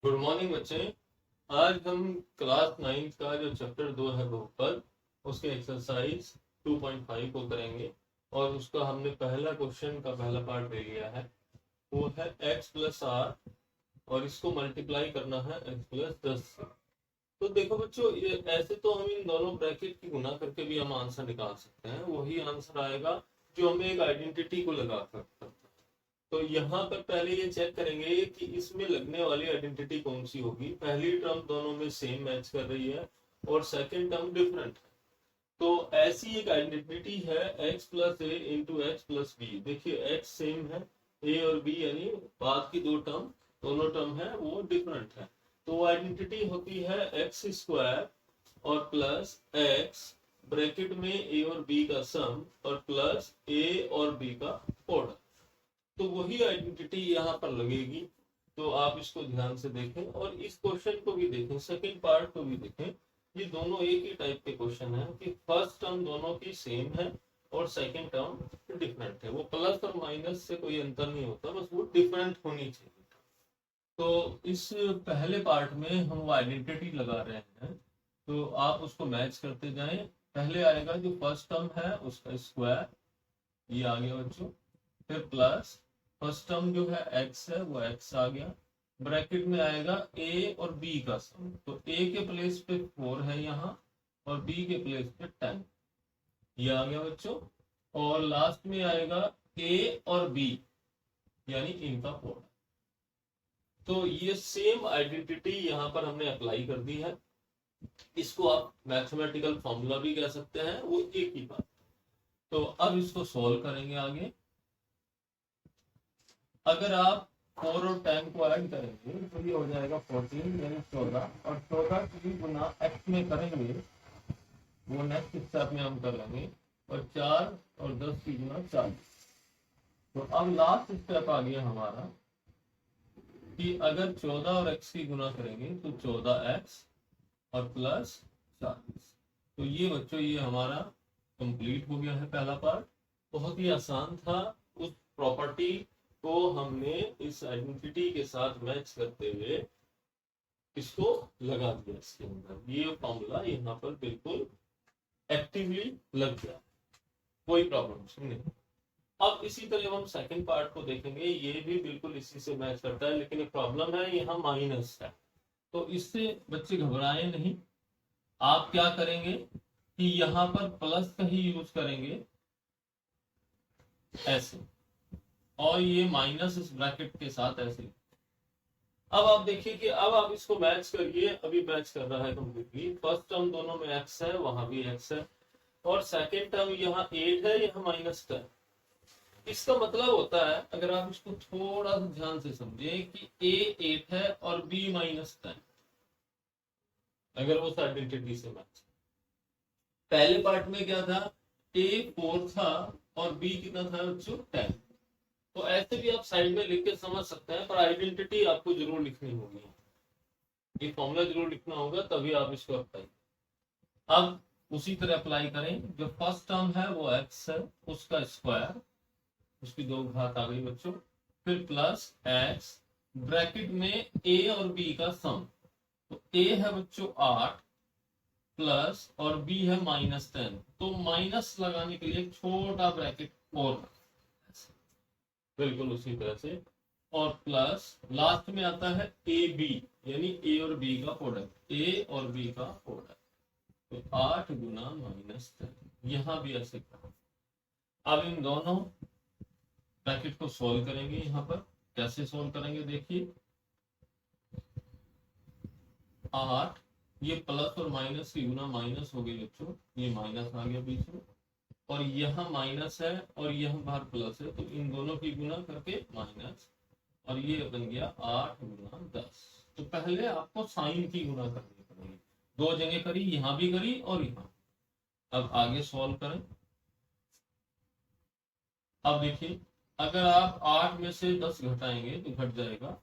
Good morning बच्चे। आज हम क्लास 9 का जो चैप्टर 2 है बहुपद, उसके एक्सरसाइज 2.5 को करेंगे। और उसका हमने पहला क्वेश्चन का पहला पार्ट ले लिया है, वो है x प्लस आर, और इसको मल्टीप्लाई करना है x प्लस 10 से। तो देखो बच्चों, ये ऐसे तो हम इन दोनों ब्रैकेट की गुना करके भी हम आंसर निकाल सकते हैं, वही आंसर आएगा जो हमें एक आइडेंटिटी को लगा कर। तो यहाँ पर पहले ये चेक करेंगे कि इसमें लगने वाली आइडेंटिटी कौन सी होगी। पहली टर्म दोनों में सेम मैच कर रही है और सेकंड टर्म डिफरेंट है। तो ऐसी एक आइडेंटिटी है x प्लस ए इंटू एक्स प्लस बी। देखिए x सेम है, a और b यानी बाद की दो टर्म, दोनों टर्म है वो डिफरेंट है। तो आइडेंटिटी होती है एक्स स्क्वायर और प्लस एक्स ब्रैकेट में a और b का सम और प्लस a और b का प्रोडक्ट। तो वही आइडेंटिटी यहाँ पर लगेगी। तो आप इसको ध्यान से देखें और इस क्वेश्चन को भी देखें, सेकंड पार्ट को भी देखें। ये दोनों एक ही टाइप के क्वेश्चन है कि फर्स्ट टर्म दोनों की सेम है और सेकंड टर्म डिफरेंट है। वो प्लस और माइनस से कोई अंतर नहीं होता, बस वो डिफरेंट होनी चाहिए। तो इस पहले पार्ट में हम वो आइडेंटिटी लगा रहे हैं, तो आप उसको मैच करते जाएं। पहले आएगा जो फर्स्ट टर्म है उसका स्क्वायर, ये आ गया बच्चों। फिर प्लस फर्स्ट टर्म जो है x है वो x आ गया। ब्रैकेट में आएगा a और b का सम, तो a के प्लेस पे 4 है यहाँ और b के प्लेस पे 10, ये आ गया बच्चों। और लास्ट में आएगा a और b यानी इनका प्रोडक्ट। तो ये सेम आइडेंटिटी यहाँ पर हमने अप्लाई कर दी है। इसको आप मैथमेटिकल फॉर्मूला भी कह सकते हैं, वो एक ही बात। तो अब इसको सॉल्व करेंगे आगे। अगर आप 4 और 10 को ऐड करेंगे तो ये हो जाएगा 14 यानी 14, और 14 की गुना x में करेंगे, वो नेक्स्ट स्टेप में हम कर लेंगे। और 4 और 10 की गुना 40। तो अब लास्ट स्टेप आ गया हमारा कि अगर 14 और x की गुना करेंगे तो 14x और प्लस 40। तो ये बच्चों ये हमारा कंप्लीट हो गया है पहला पार्ट। बहुत ही आसान था। उस प्रॉपर्टी को हमने इस आइडेंटिटी के साथ मैच करते हुए इसको लगा दिया इसके अंदर। ये फॉर्मूला यहाँ पर बिल्कुल एक्टिवली लग गया, कोई प्रॉब्लम नहीं। अब इसी तरह हम सेकंड पार्ट को देखेंगे, ये भी बिल्कुल इसी से मैच करता है, लेकिन एक प्रॉब्लम है, यहाँ माइनस है। तो इससे बच्चे घबराए नहीं। आप क्या करेंगे कि यहाँ पर प्लस का ही यूज करेंगे ऐसे, और ये माइनस इस ब्रैकेट के साथ ऐसे। अब आप देखिए कि अब आप इसको मैच करिए, अभी मैच कर रहा है कंप्लीटली। फर्स्ट टर्म दोनों में x है, वहां भी x है, और सेकेंड टर्म यहाँ 8 है, यहाँ -10। इसका मतलब होता है, अगर आप इसको थोड़ा सा ध्यान से समझे, कि a 8 है और b -10, अगर वो आइडेंटिटी से मैच। पहले पार्ट में क्या था, a 4 था और b कितना था बच्चों 10। तो ऐसे भी आप साइड में लिख के समझ सकते हैं, पर आइडेंटिटी आपको जरूर लिखनी होगी, ये फॉर्मूला जरूर लिखना होगा, तभी आप इसको अप्लाई। अब उसी तरह अप्लाई करें। जो फर्स्ट टर्म है वो x है, उसका स्क्वायर, उसकी दो घात आ गई बच्चों। फिर प्लस x ब्रैकेट में a और b का सम। तो a है बच्चों 8 प्लस और b है -10, तो माइनस लगाने के लिए एक छोटा ब्रैकेट और बिल्कुल उसी तरह से। और प्लस लास्ट में आता है ए बी, यानी ए और बी का प्रोडक्ट, ए और बी का प्रोडक्ट। तो 8 गुना -10, यहां भी ऐसे करो। अब इन दोनों ब्रैकेट को सोल्व करेंगे। यहाँ पर कैसे सोल्व करेंगे देखिए। 8, ये प्लस और माइनस की गुना माइनस हो गई बच्चों, ये माइनस आ गया बीच में, और यहाँ माइनस है और यहाँ बाहर प्लस है, तो इन दोनों की गुना करके माइनस, और ये बन गया 8 गुना 10। तो पहले आपको साइन की गुना करनी पड़ेगी, दो जगह करी, यहां भी करी और यहां। अब आगे सॉल्व करें। अब देखिए, अगर आप 8 में से 10 घटाएंगे तो घट जाएगा।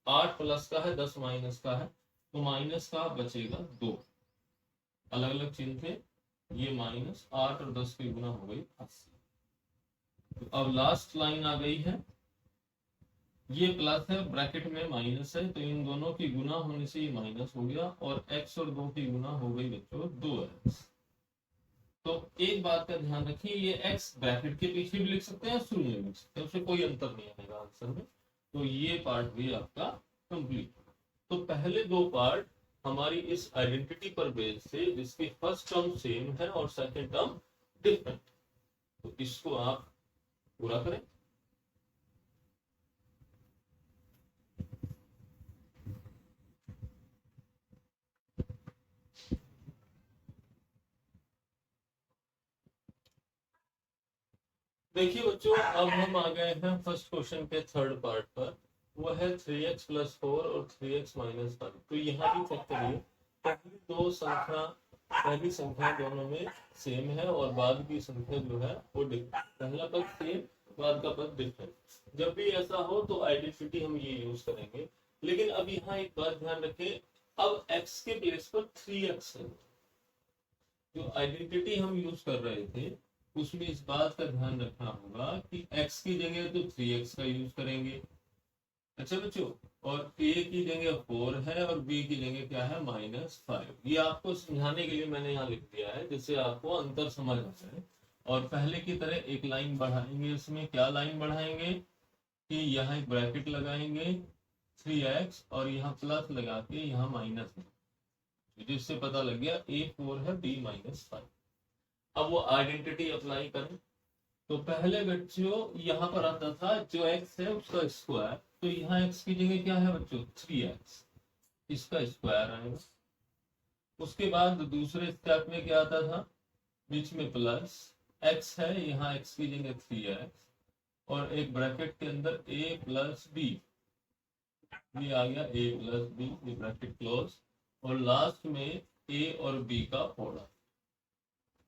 8 प्लस का है, 10 माइनस का है, तो माइनस का बचेगा 2। अलग अलग चिन्ह थे, ये -8 और 10 की गुना हो गई 80। तो अब लास्ट लाइन आ गई है, ये प्लस है, ब्रैकेट में माइनस है, तो इन दोनों की गुना होने से ये माइनस हो गया, और x और 2 की गुना हो गई बच्चों 2x। तो एक बात का ध्यान रखिए, ये x ब्रैकेट के पीछे भी लिख सकते हैं, शुरू में भी लिख सकते हैं, उससे कोई अंतर नहीं आएगा आंसर में। तो ये पार्ट भी आपका कंप्लीट। तो पहले दो पार्ट हमारी इस आइडेंटिटी पर बेस से, जिसकी फर्स्ट टर्म सेम है और सेकंड टर्म डिफरेंट, तो इसको आप पूरा करें। देखिए बच्चों, अब हम आ गए हैं फर्स्ट क्वेश्चन के थर्ड पार्ट पर। वो है 3x + 4 और 3x - 5। तो यहाँ भी चेक करिए, पहली संख्या दोनों में सेम है और बाद की संख्या जो है वो डिफरेंट। पहला पद सेम, बाद का पद डिफरेंट। जब भी ऐसा हो तो आइडेंटिटी हम ये यूज करेंगे। लेकिन अब यहाँ एक बात ध्यान रखें, अब x के प्लेस पर 3x है। जो आइडेंटिटी हम यूज कर रहे थे उसमें इस बात का ध्यान रखना होगा कि x की जगह तो 3x का यूज करेंगे। अच्छा बच्चों, और a की जगह 4 है और b की जगह क्या है -5। ये आपको समझाने के लिए मैंने यहाँ लिख दिया है, जिससे आपको अंतर समझ आ जाए। और पहले की तरह एक लाइन बढ़ाएंगे। इसमें क्या लाइन बढ़ाएंगे कि यहाँ एक ब्रैकेट लगाएंगे 3x और यहाँ प्लस लगा के यहाँ माइनस, जिससे पता लग गया a 4 है, b -5। अब वो आइडेंटिटी अप्लाई करें। तो पहले बच्चों यहाँ पर आता था जो x है उसका स्क्वायर, तो यहाँ x की जगह क्या है बच्चों 3x, इसका स्क्वायर आएगा। उसके बाद दूसरे स्टेप में क्या आता था, बीच में प्लस x है, यहाँ x की जगह 3x और एक ब्रैकेट के अंदर a + b, ये आ गया a + b, ये ब्रैकेट क्लोज। और लास्ट में a और b का प्रोडक्ट,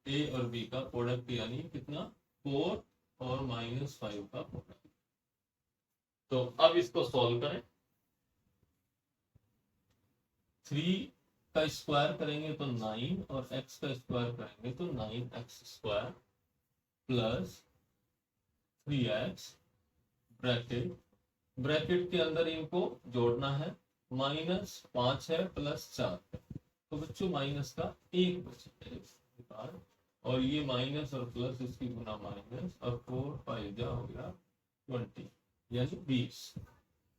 a और b का प्रोडक्ट यानी कितना 4 और -5 का प्रोडक्ट। तो अब इसको सॉल्व करें। 3 का स्क्वायर करेंगे तो 9 और x का स्क्वायर करेंगे तो 9x² plus 3x bracket, bracket के अंदर इनको जोड़ना है, -5 है +4 है, तो बच्चों माइनस का 1 बचेगा, और ये माइनस और प्लस इसकी गुना माइनस, और 4 5 जा हो गया 20 यानी 20।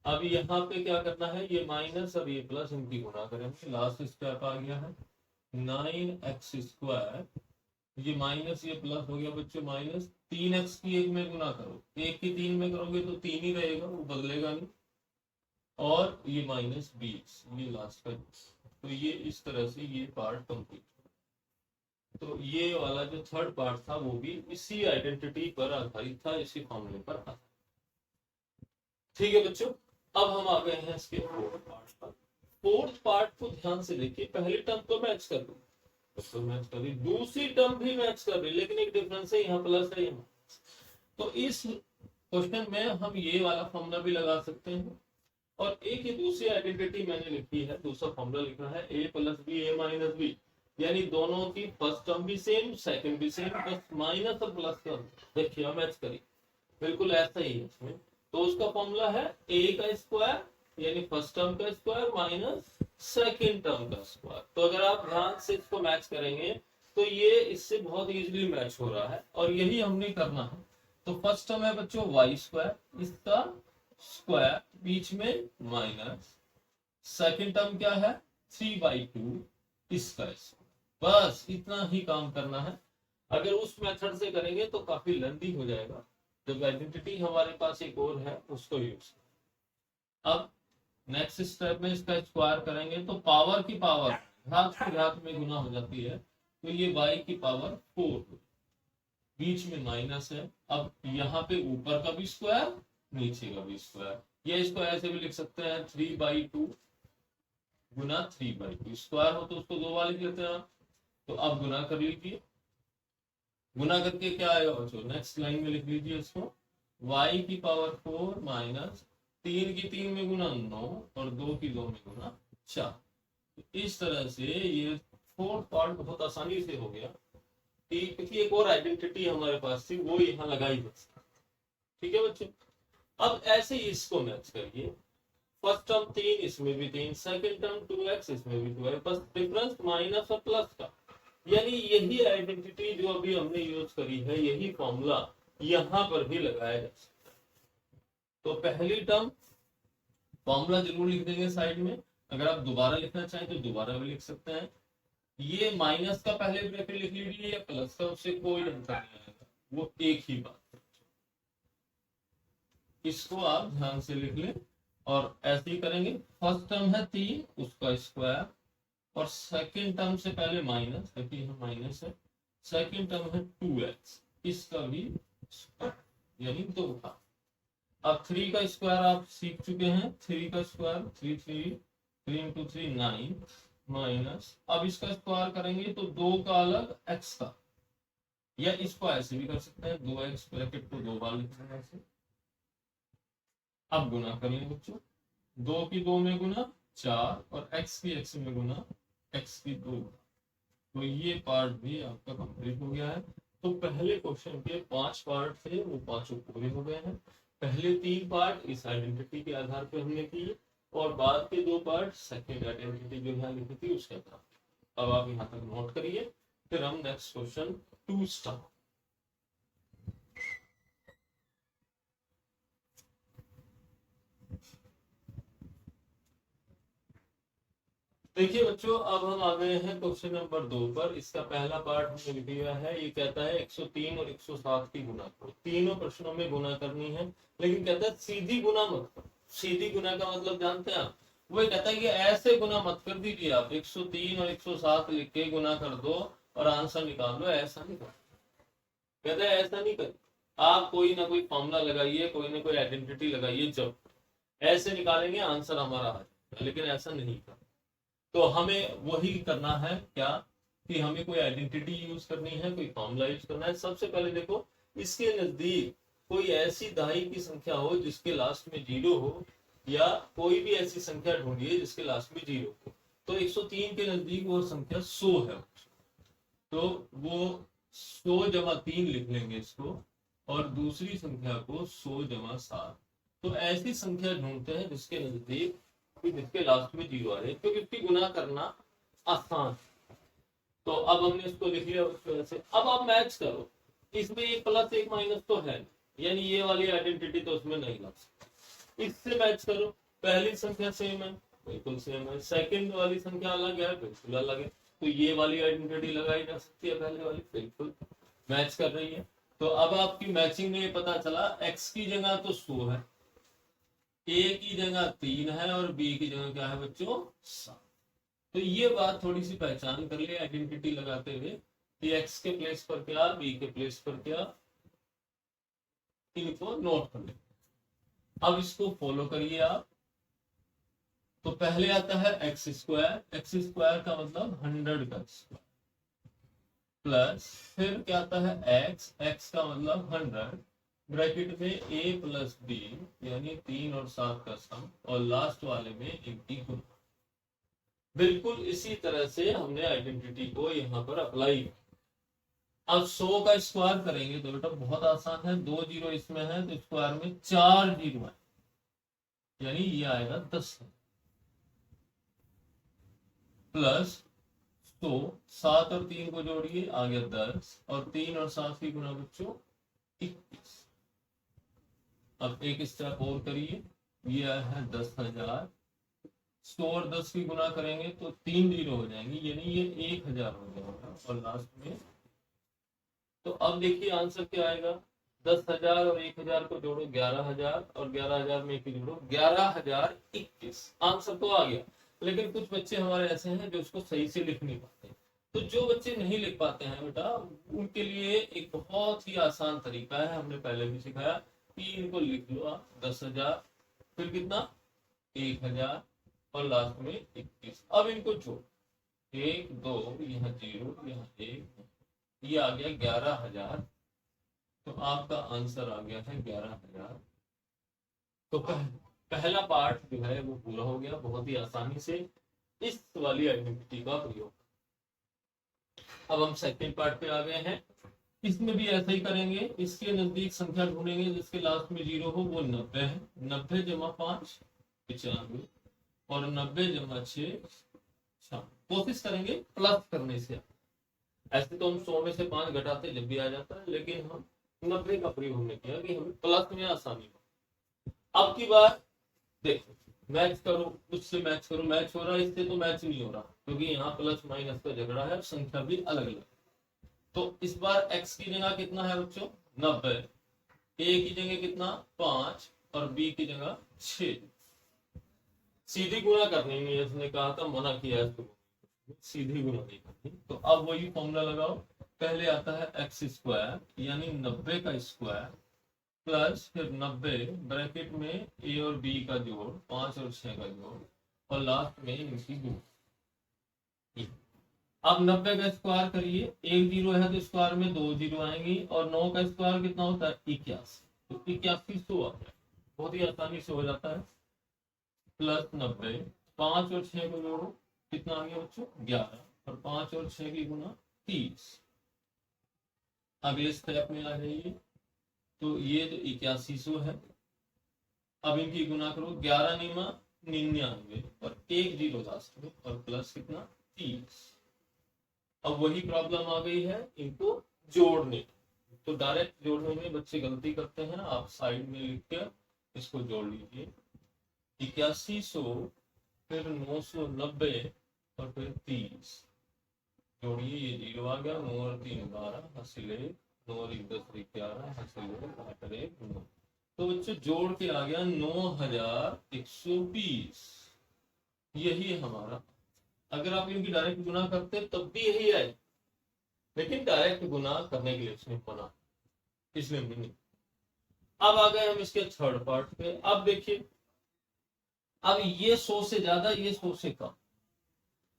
अब यहाँ पे क्या करना है, ये माइनस और ये प्लस इनकी गुना करेंगे। लास्ट स्टेप आ गया है 9x², ये माइनस ये प्लस हो गया बच्चों माइनस, 3x की 1 में गुना करो, 1 की 3 में करोगे तो 3 ही रहेगा, वो बदलेगा नहीं, और ये -20, ये लास्ट का। तो ये इस तरह से ये पार्ट कंप्लीट। तो ये वाला जो थर्ड पार्ट था वो भी इसी आइडेंटिटी पर आधारित था, इसी फॉर्मूले पर आधारित। ठीक है बच्चों, अब हम आ गए हैं इसके फोर्थ पार्ट पर। फोर्थ पार्ट को ध्यान से देखिए, पहली टर्म तो मैच कर दूं, तो मैच कर दी, दूसरी टर्म भी मैच कर रही, लेकिन एक डिफरेंस है, यहाँ प्लस है यहाँ। तो इस क्वेश्चन में हम ये वाला फॉर्मूला भी लगा सकते हैं, और एक ही दूसरी आइडेंटिटी मैंने लिखी है, दूसरा फॉर्मूला लिखा है a + b a - b, यानी दोनों की फर्स्ट टर्म भी सेम, सेकंड भी सेम, बस माइनस और प्लस का देखिए मैच करिए, बिल्कुल ऐसा ही है इसमें। तो उसका फॉर्मूला है a का स्क्वायर यानी फर्स्ट टर्म का स्क्वायर माइनस सेकंड टर्म का स्क्वायर। तो अगर आप ध्यान से इसको मैच करेंगे तो ये इससे बहुत इजीली मैच हो रहा है, और यही हमने करना है। तो फर्स्ट टर्म है बच्चों y², इसका स्क्वायर बीच में माइनस, सेकंड टर्म क्या है 3/2, इसका स्क्वायर। बस इतना ही काम करना है। अगर उस मेथड से करेंगे तो काफी लेंथी हो जाएगा, जब आइडेंटिटी हमारे पास एक और है उसको यूज। अब नेक्स्ट स्टेप में इसका स्क्वायर करेंगे तो पावर की पावर घात की घात में गुना हो जाती है, तो ये y की पावर 4, बीच में माइनस है। अब यहाँ पे ऊपर का भी स्क्वायर नीचे का भी स्क्वायर, ये इसको ऐसे भी लिख सकते हैं 3/2 गुना 3/2, स्क्वायर हो तो उसको 2 बार लिख लेते हैं। तो अब गुना कर लीजिए, गुना करके क्या आएगा बच्चों, नेक्स्ट लाइन में लिख लीजिए इसको, y की पावर 4 माइनस 3 की 3 में गुना 9 और 2 की 2 में गुना 4। तो इस तरह से ये फोर्थ पार्ट बहुत आसानी से हो गया, क्योंकि एक और आइडेंटिटी हमारे पास थी वो यहाँ लगाई बस। ठीक है बच्चों, अब ऐसे ही इसको मैच करिए, फर्स्ट टर्म 3, इसमें भी 3, सेकंड टर्म 2x, इसमें भी 2x, बस डिफरेंस माइनस और प्लस का, यानी यही आइडेंटिटी जो अभी हमने यूज करी है, यही फॉर्मूला यहां पर भी लगाया जा सकता है। तो पहली टर्म फॉर्मूला जरूर लिख देंगे साइड में, अगर आप दोबारा लिखना चाहें तो दोबारा भी लिख सकते हैं। ये माइनस का पहले ब्रैकेट लिख लीजिए या प्लस का, उससे कोई अंतर नहीं आएगा, वो एक ही बात है। इसको आप ध्यान से लिख लें और ऐसे ही करेंगे। फर्स्ट टर्म है 3, उसका स्क्वायर, और सेकंड टर्म से पहले माइनस, क्योंकि यहाँ माइनस है, सेकंड टर्म है 2x, इसका भी यानी 2 का। अब 3 का स्क्वायर आप सीख चुके हैं, 3 का स्क्वायर 3 इंटू 3 9 माइनस, अब इसका स्क्वायर करेंगे तो 2 का अलग x का, या इसको ऐसे भी कर सकते हैं, 2x ब्रैकेट को 2 बार लिखना है ऐसे। अब गुना कर लें बच्चों, 2 की 2 में गुना 4, और x की x में गुना x की 2। तो ये पार्ट भी आपका कंप्लीट हो गया है। तो पहले क्वेश्चन के 5 पार्ट थे, वो 5 पूरे हो गए हैं। पहले 3 पार्ट इस आइडेंटिटी के आधार पर हमने किए, और बाद के 2 पार्ट सेकंड आइडेंटिटी जो यहाँ लिखी थी उसके आधार पर। अब आप यहाँ तक नोट करिए, फिर हम नेक्स्ट क्वेश्चन 2 स्टार्ट। देखिए बच्चों, अब हम आ गए हैं क्वेश्चन नंबर 2 पर। इसका पहला पार्ट हमने लिख दिया है। ये कहता है 103 और 107 की गुना करो। तीनों प्रश्नों में गुना करनी है, लेकिन कहता है सीधी गुना मत करो। सीधी गुना का मतलब जानते हैं आप? वो कहता है कि ऐसे गुना मत कर दीजिए, आप 103 और 107 लिख के गुना कर दो और आंसर निकाल दो, ऐसा नहीं कर। कहता है ऐसा नहीं कर, आप कोई ना कोई फॉर्मूला लगाइए, कोई ना कोई आइडेंटिटी लगाइए, जब ऐसे निकालेंगे आंसर हमारा आ जाएगा, लेकिन ऐसा नहीं कर। तो हमें वही करना है क्या, कि हमें कोई आइडेंटिटी यूज करनी है, कोई फॉर्मूला यूज करना है। सबसे पहले देखो, इसके नजदीक कोई ऐसी दहाई की संख्या हो जिसके लास्ट में 0 हो, या कोई भी ऐसी संख्या ढूंढिए जिसके लास्ट में 0 हो। तो 103 के नजदीक वो संख्या 100 है, तो वो 100 जमा 3 लिख लेंगे इसको, और दूसरी संख्या को 100 जमा 7। तो ऐसी संख्या ढूंढते हैं जिसके नजदीक, जिसके लास्ट में 0 आ रहे, क्योंकि इसकी गुना करना आसान। तो अब हमने इसको लिख लिया उस वजह से। अब आप मैच करो, इसमें एक प्लस एक माइनस तो है, यानी ये वाली आइडेंटिटी तो उसमें नहीं ला सकते। इससे मैच करो, पहली संख्या सेम है, बिल्कुल सेम है, सेकंड वाली संख्या अलग है, बिल्कुल अलग है, तो ये वाली आइडेंटिटी लगाई जा सकती है, पहले वाली बिल्कुल मैच कर रही है। तो अब आपकी मैचिंग में ये पता चला, x की जगह तो 100 है, a की जगह 3 है, और b की जगह क्या है बच्चों 7। तो ये बात थोड़ी सी पहचान कर ले आइडेंटिटी लगाते हुए, कि x के प्लेस पर क्या, b के प्लेस पर क्या, इनको नोट कर ले। अब इसको फॉलो करिए आप। तो पहले आता है एक्स स्क्वायर का मतलब 100 का स्क्वायर, प्लस फिर क्या आता है एक्स का मतलब 100, ब्रैकेट में a प्लस b, यानी 3 और 7 का सम, और लास्ट वाले में 80 गुना। बिल्कुल इसी तरह से हमने आइडेंटिटी को यहाँ पर अप्लाई किया। अब 100 का स्क्वायर करेंगे तो बेटा बहुत आसान है, 2 जीरो इसमें है तो स्क्वायर में 4 जीरो है, यानी ये आएगा 10, प्लस 100, 7 और 3 को जोड़िए आ गया 10, और 3 और 7 की गुना बच्चों 21। अब एक स्टेप और करिए, ये है 10,000, 100 और 10 की गुना करेंगे तो 3 जीरो हो जाएंगे, यानी ये 1000 हो जाएगा, और लास्ट में। तो अब देखिए आंसर क्या आएगा, 10,000 और 1000 को जोड़ो 11,000, और 11,000 में 1 जोड़ो 11,021। आंसर तो आ गया, लेकिन कुछ बच्चे हमारे ऐसे हैं जो उसको सही से लिख नहीं पाते। तो जो बच्चे नहीं लिख पाते हैं बेटा, उनके लिए एक बहुत ही आसान तरीका है, हमने पहले भी सिखाया, कि इनको लिख लो आप 10,000, फिर कितना 1,000, और लास्ट में 21। अब इनको जोड़, 1 2, यहाँ 0, यहाँ 1, ये आ गया 11,000। तो आपका आंसर आ गया है 11,000। तो पहला पार्ट जो है वो पूरा हो गया, बहुत ही आसानी से इस वाली आइडेंटिटी का प्रयोग। अब हम सेकंड पार्ट पे आ गए हैं। इसमें भी ऐसा ही करेंगे, इसके नजदीक संख्या ढूंढेंगे जिसके लास्ट में 0 हो, वो 90 है। 90 जमा 5 95 और 90 जमा 6 कोशिश करेंगे प्लस करने से। ऐसे तो हम 100 में से 5 घटाते जब भी आ जाता है, लेकिन हम 90 का प्रयोग हमने किया कि हमें प्लस में आसानी हो। अब की बार देखो, मैच करो, उससे मैच करो, मैच हो रहा है, इससे तो मैच नहीं हो रहा क्योंकि यहाँ प्लस माइनस का झगड़ा है, संख्या भी अलग अलग। तो इस बार x की जगह कितना है बच्चों 90, a की जगह कितना 5 और b की जगह 6। सीधी गुणा करनी नहीं है, उसने कहा था, मना किया है इसको, सीधी गुणा नहीं करनी। तो अब वही फॉर्मूला लगाओ, पहले आता है एक्स स्क्वायर यानी 90 का स्क्वायर प्लस फिर 90 ब्रैकेट में ए और बी का जोड़ 5 और 6 का जोड़ और लास्ट में इनकी गुण। अब 90 का स्क्वायर करिए, एक जीरो है तो स्क्वायर में 2 जीरो आएंगी और 9 का स्क्वायर कितना होता है 81, तो 8100 आ जाए, बहुत ही आसानी से हो जाता है। प्लस 90 5 और 6 को जोड़ो, कितना आ गया बच्चों 11 और 5 और 6 की गुना 30। अगले स्टेप में आ जाइए, तो ये तो 8100 है। अब इनकी गुना करो, 11 निमा 99 और 1 जीरो लास्ट में और प्लस कितना 30। अब वही प्रॉब्लम आ गई है इनको जोड़ने, तो डायरेक्ट जोड़ने में बच्चे गलती करते हैं, आप साइड में लिख कर इसको जोड़ लीजिए। 8100 फिर 990 और फिर 30 जोड़िए, ये जीरो आ गया, 9 और 3 12 हासिल 9 और 1 10 11 हासिल 8 और 1 9। तो बच्चे जोड़ के आ गया 9120, यही हमारा। अगर आप इनकी डायरेक्ट गुना करते तब भी यही आए, लेकिन डायरेक्ट गुना करने के लिए इसने मना, इसलिए नहीं। अब आ गए हम इसके थर्ड पार्ट पे। अब देखिए, अब ये 100 से ज्यादा, ये 100 से कम,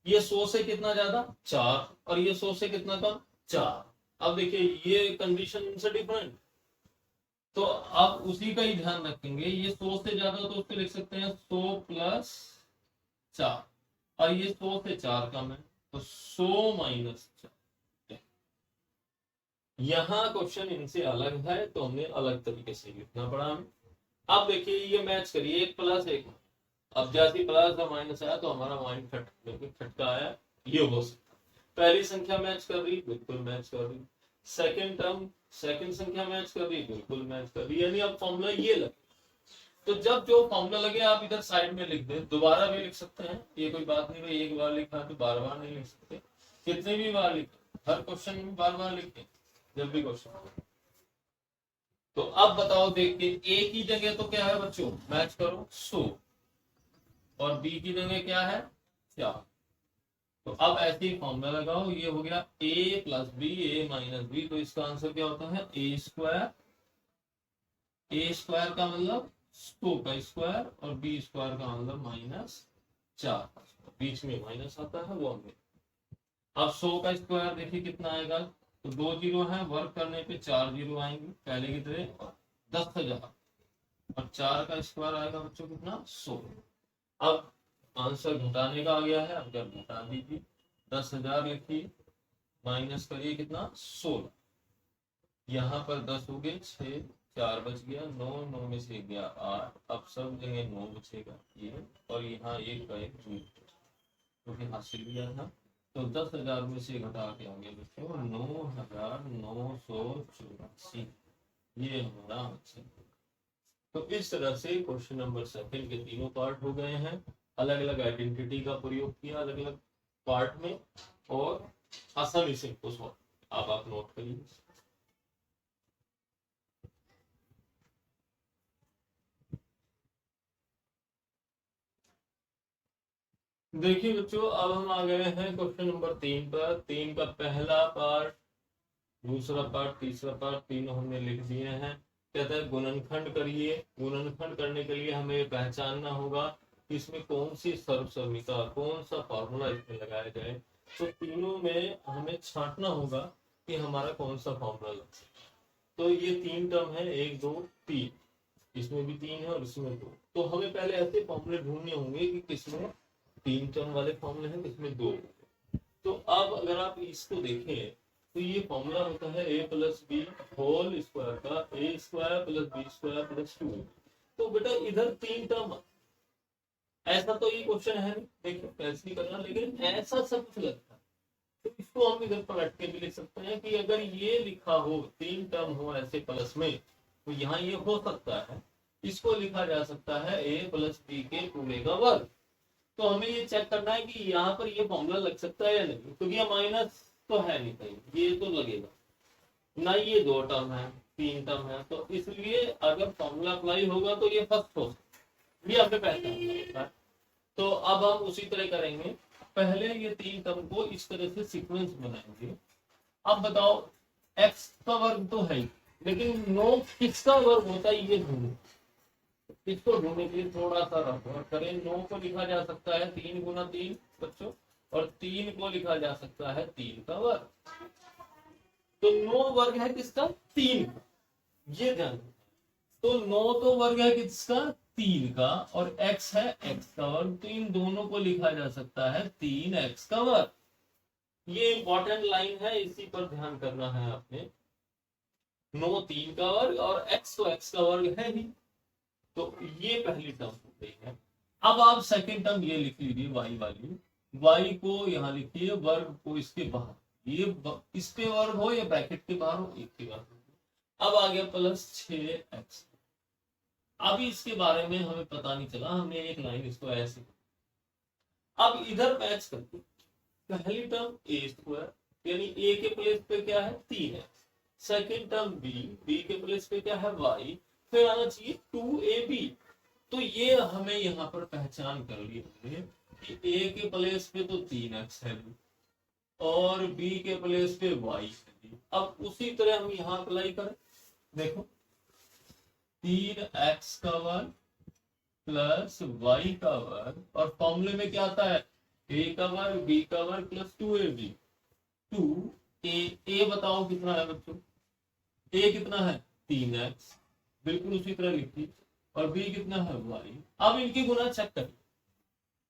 ये 100 से कितना ज्यादा 4 और ये 100 से कितना कम 4। अब देखिए ये कंडीशन से डिफरेंट, तो अब उसी का ही ध्यान रखेंगे। ये 100 से ज्यादा तो उसको लिख सकते हैं 100 प्लस 4 और ये 100 से 4 कम है तो 100 माइनस 4। यहाँ क्वेश्चन इनसे अलग है तो हमने अलग तरीके से लिखना पड़ा हमें। अब देखिए ये मैच करिए, एक प्लस एक, अब जैसे प्लस और माइनस आया तो हमारा माइंड खटका आया, ये हो सकता। पहली संख्या मैच कर रही, बिल्कुल मैच कर रही। सेकंड टर्म, सेकंड संख्या मैच कर रही, बिल्कुल मैच कर रही, यानी अब फॉर्मूला ये लगे। तो जब जो फॉर्मूला लगे आप इधर साइड में लिख दें, दोबारा भी लिख सकते हैं, ये कोई बात नहीं भाई, एक बार लिखा तो बार बार नहीं लिख सकते, कितने भी बार लिखें, हर क्वेश्चन में बार बार लिखें जब भी क्वेश्चन। तो अब बताओ, देखिए ए की जगह तो क्या है बच्चों, मैच करो 100 और बी की जगह क्या है 4। तो अब ऐसे ही फॉर्मूला लगाओ, ये हो गया a plus B A minus B, तो इसका आंसर क्या होता है ए स्क्वायर। ए स्क्वायर का मतलब 100 का स्क्वायर और बी स्क्वायर का मतलब -4, बीच में माइनस आता है वो हमें। अब 100 का स्क्वायर देखिए कितना आएगा, तो 2 जीरो है, वर्क करने पे 4 जीरो आएंगे पहले की तरह, 10,000 और 4 का स्क्वायर आएगा बच्चों कितना 100। अब आंसर घटाने का आ गया है, अब जब घटा दीजिए 10,000 लिखिए माइनस करिए कितना 16, यहाँ पर 10 हो गए 6 4 बच गया 9, 9 में से गया 8, अब सब जगह 9 बचेगा ये, और यहाँ एक का एक क्योंकि हासिल किया था, तो 10,000 में से घटा के आ गया बच्चों 9,984, ये हमारा आंसर। तो इस तरह से क्वेश्चन नंबर 7 के तीनों पार्ट हो गए हैं, अलग अलग आइडेंटिटी का प्रयोग किया अलग अलग पार्ट में और आसानी से इनको सॉल्व। अब आप नोट करिए। देखिए बच्चों, अब हम आ गए हैं क्वेश्चन नंबर 3 पर। 3 का पहला पार्ट, दूसरा पार्ट, तीसरा पार्ट, तीनों हमने लिख दिए हैं। कहता है गुणनखंड करिए। गुणनखंड करने के लिए हमें पहचानना होगा कि इसमें कौन सी सर्वसम्मिता, कौन सा फॉर्मूला इसमें लगाया जाए। तो तीनों में हमें छांटना होगा कि हमारा कौन सा फॉर्मूला लगे। तो ये 3 टर्म है, 1 2 3, इसमें भी 3 है और इसमें 2। तो हमें पहले ऐसे फॉर्मूले ढूंढने होंगे कि किसमें 3 टर्म वाले फॉर्मूले हैं, किसमें 2। तो अब अगर आप इसको देखें तो ये फॉर्मूला होता है a plus B whole square का a square plus B square plus 2। तो बेटा इधर 3 टर्म, ऐसा तो ये क्वेश्चन है नहीं, देखिए कैसे नहीं करना, लेकिन ऐसा सब कुछ लगता है। तो इसको हम इधर पलट के भी लिख सकते हैं कि अगर ये लिखा हो 3 टर्म हो ऐसे प्लस में, तो यहाँ ये हो सकता है, इसको लिखा जा सकता है a प्लस बी के पूरे का वर्ग। तो हमें ये चेक करना है कि यहाँ पर ये फॉर्मूला लग सकता है या नहीं, क्योंकि ये माइनस तो है नहीं कहीं, ये तो लगेगा ना, ये 2 टर्म है 3 टर्म है, तो इसलिए अगर फॉर्मूला अप्लाई होगा तो ये फर्स्ट हो, ये हमें पहचानना होता है। तो अब हम उसी तरह करेंगे, पहले ये 3 टर्म को इस तरह से सीक्वेंस बनाएंगे। अब बताओ x का वर्ग तो है, लेकिन 9 किसका वर्ग होता है ये ढूंढो। इसको ढूंढने के लिए थोड़ा सा रफ करें, 9 को लिखा जा सकता है 3 गुना 3 बच्चों, और 3 को लिखा जा सकता है 3 का वर्ग। तो 9 वर्ग है किसका, 3 का, ये ध्यान। तो 9 तो वर्ग है किसका, 3 का, और x है x का वर्ग, तो इन दोनों को लिखा जा सकता है 3x का वर्ग। ये इंपॉर्टेंट लाइन है, इसी पर ध्यान करना है आपने। 9 3 का वर्ग और x तो x का वर्ग है ही, तो ये पहली टर्म हो गई है। अब आप सेकंड टर्म ये लिख लीजिए y वाली, y को यहाँ लिखिए, वर्ग को इसके बाहर, ये इसके वर्ग हो या ब्रैकेट के बाहर हो, एक के बाहर। अब आ गया प्लस 6x। अभी इसके बारे में हमें पता नहीं चला, हमने एक लाइन इसको ऐसे, अब इधर मैच करके पहली टर्म a स्क्वायर, यानी a के प्लेस पे क्या है 3x, सेकंड टर्म b के प्लेस पे क्या है y, फिर आना चाहिए 2ab। तो ये हमें यहाँ पर पहचान कर ली हमने कि a के प्लेस पे तो 3x है और b के प्लेस पे y है। अब उसी तरह हम यहाँ अप्लाई करें, देखो 3x का वर्ग प्लस y का वर्ग, और फॉर्मूले में क्या आता है a का वर्ग b का वर्ग प्लस 2ab। 2a बताओ कितना है बच्चों, a कितना है 3x, बिल्कुल उसी तरह लिखिए, और b कितना है y। अब इनकी गुना चेक करिए,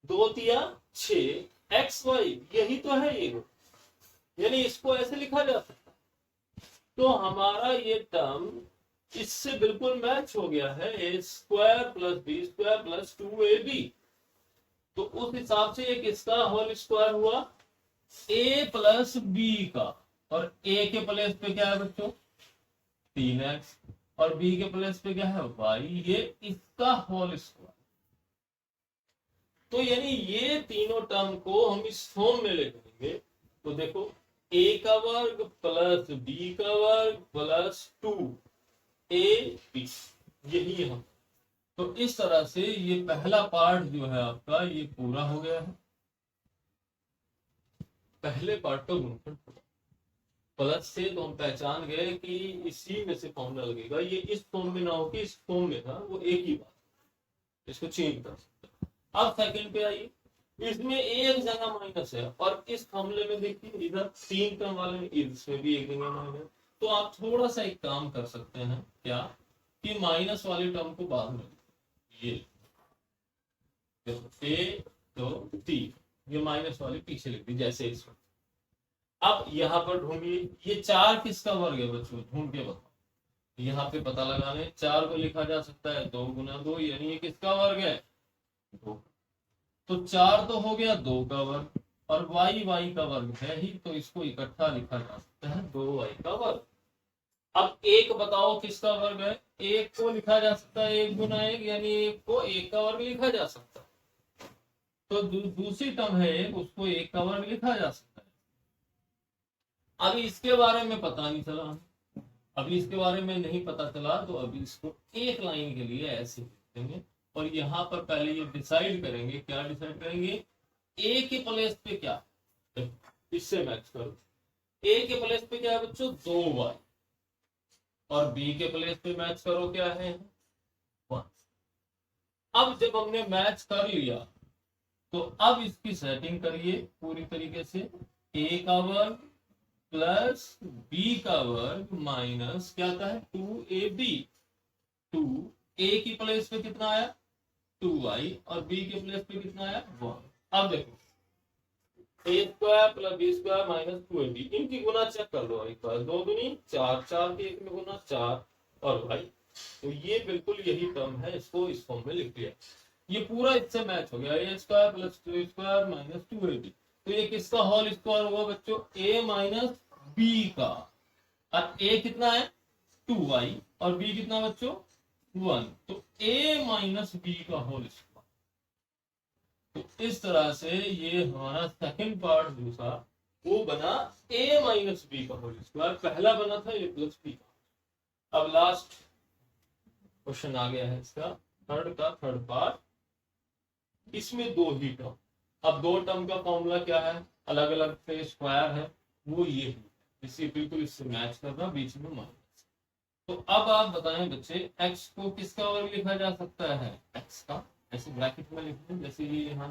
2 तिया 6 x y, यही तो है ये, यानी इसको ऐसे लिखा जा सकता है। तो हमारा ये टर्म इससे बिल्कुल मैच हो गया है, a square plus B square plus 2ab। तो उस हिसाब से ये किसका होल स्क्वायर हुआ, a प्लस b का, और a के प्लेस पे क्या है बच्चों 3x, और b के प्लेस पे क्या है y, ये इसका होल स्क्वायर। तो यानी ये तीनों टर्म को हम इस फॉर्म में ले जाएंगे, तो देखो a का वर्ग प्लस b का वर्ग प्लस 2ab, यही हम। तो इस तरह से ये पहला पार्ट जो है आपका ये पूरा हो गया है। पहले पार्ट का गुणनफल प्लस से तो हम पहचान गए कि इसी में से फॉर्मूला लगेगा, ये इस फॉर्म में ना हो कि इस फॉर्म में था, वो एक ही बात, इसको चेंज कर सकते हैं। अब सेकंड पे आइए, इसमें एक जगह माइनस है, और इस फॉर्मूले में देखिए इधर 3 टर्म वाले में इसमें भी एक जगह माइनस। तो आप थोड़ा सा एक काम कर सकते हैं, क्या कि माइनस वाले टर्म को बाद में, ये देखो a तो 3, ये माइनस वाले पीछे लिख दी जैसे इसमें। अब यहाँ पर ढूंढिए, ये 4 किसका वर्ग है बच्चों, ढूंढ के बताओ। यहाँ पे पता लगाने, 4 को लिखा जा सकता है 2 गुना 2, यानी ये किसका वर्ग है 2। तो 4 तो हो गया 2 का वर्ग, और y का वर्ग है ही, तो इसको इकट्ठा लिखा जा सकता है 2y का वर्ग। अब एक बताओ किसका वर्ग है, एक को लिखा जा सकता है 1 गुना 1, यानी एक को 1 का वर्ग लिखा जा सकता है। तो दूसरी टर्म है एक, उसको 1 का वर्ग लिखा जा सकता है। अभी इसके बारे में पता नहीं चला, अभी इसके बारे में नहीं पता चला, तो अभी इसको एक लाइन के लिए ऐसे लिख देंगे, और यहाँ पर पहले ये डिसाइड करेंगे, क्या डिसाइड करेंगे, a के प्लेस पे क्या, इससे मैच करो, a के प्लेस पे क्या है बच्चों 2y, और b के प्लेस पे मैच करो क्या है 1। अब जब हमने मैच कर लिया, तो अब इसकी सेटिंग करिए पूरी तरीके से, a का वर्ग प्लस b का वर्ग माइनस क्या आता है 2ab। 2a की प्लेस पे कितना आया 2y, और b के प्लेस पे कितना आया 1। अब देखो a square plus B square minus 2ab, इनकी गुना चेक कर लो एक बार, 2 दूनी 4, 4 के एक में गुना 4 और भाई, तो ये बिल्कुल यही टर्म है, इसको इस फॉर्म में लिख लिया, ये पूरा इससे मैच हो गया, a square plus 2 square minus 2ab, तो ये किसका होल स्क्वायर हुआ बच्चों, a माइनस बी का, अब a कितना है 2y और b कितना बच्चों 1, तो a माइनस बी का होल स्क्वायर। तो इस तरह से ये हमारा सेकंड पार्ट जो था वो बना a माइनस बी का होल स्क्वायर, पहला बना था a प्लस बी का। अब लास्ट क्वेश्चन आ गया है इसका थर्ड पार्ट, इसमें दो ही टर्म, अब दो टर्म का फॉर्मूला क्या है, अलग अलग से स्क्वायर है, वो ये है, इसी बिल्कुल इससे मैच करना, बीच में माइनस। तो अब आप बताएं बच्चे, x को किसका वर्ग लिखा जा सकता है, x का ऐसे ब्रैकेट में लिख दें, जैसे ये यहाँ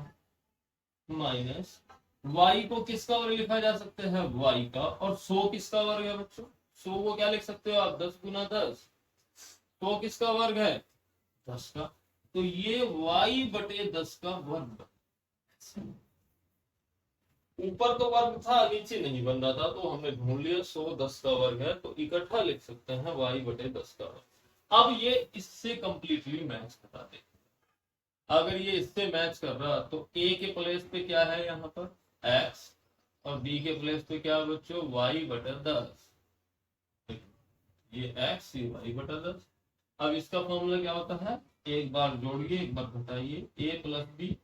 माइनस y को किसका वर्ग लिखा जा सकता है, y का, और 100 किसका वर्ग है बच्चों, 100 को क्या लिख सकते हो आप, 10 गुना 10, 100 किसका वर्ग है 10 का, तो ये y बटे 10 का वर्ग, ऊपर तो वर्ग था नीचे नहीं बन रहा था, तो हमने ढूंढ लिया 100 10 का वर्ग है, तो इकट्ठा लिख सकते हैं y बटे 10 का वर्ग। अब ये इससे कंप्लीटली मैच करा दे, अगर ये इससे मैच कर रहा तो a के प्लेस पे क्या है यहाँ पर x, और b के प्लेस पे क्या है बच्चों y बटा 10, ये x ये y बटा 10। अब इसका फॉर्मूला क्या होता है, एक बार जोड़िए एक बार घटाइए, a प्लस बी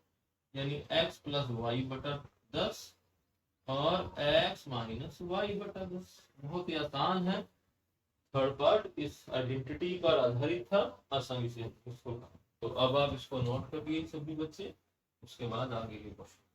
यानी x प्लस वाई बटा 10 और x माइनस वाई बटा 10। बहुत ही आसान है, थर्ड पार्ट इस आइडेंटिटी पर आधारित था, आसानी से इसको, तो अब आप इसको नोट करिए सभी बच्चे, उसके बाद आगे के क्वेश्चन।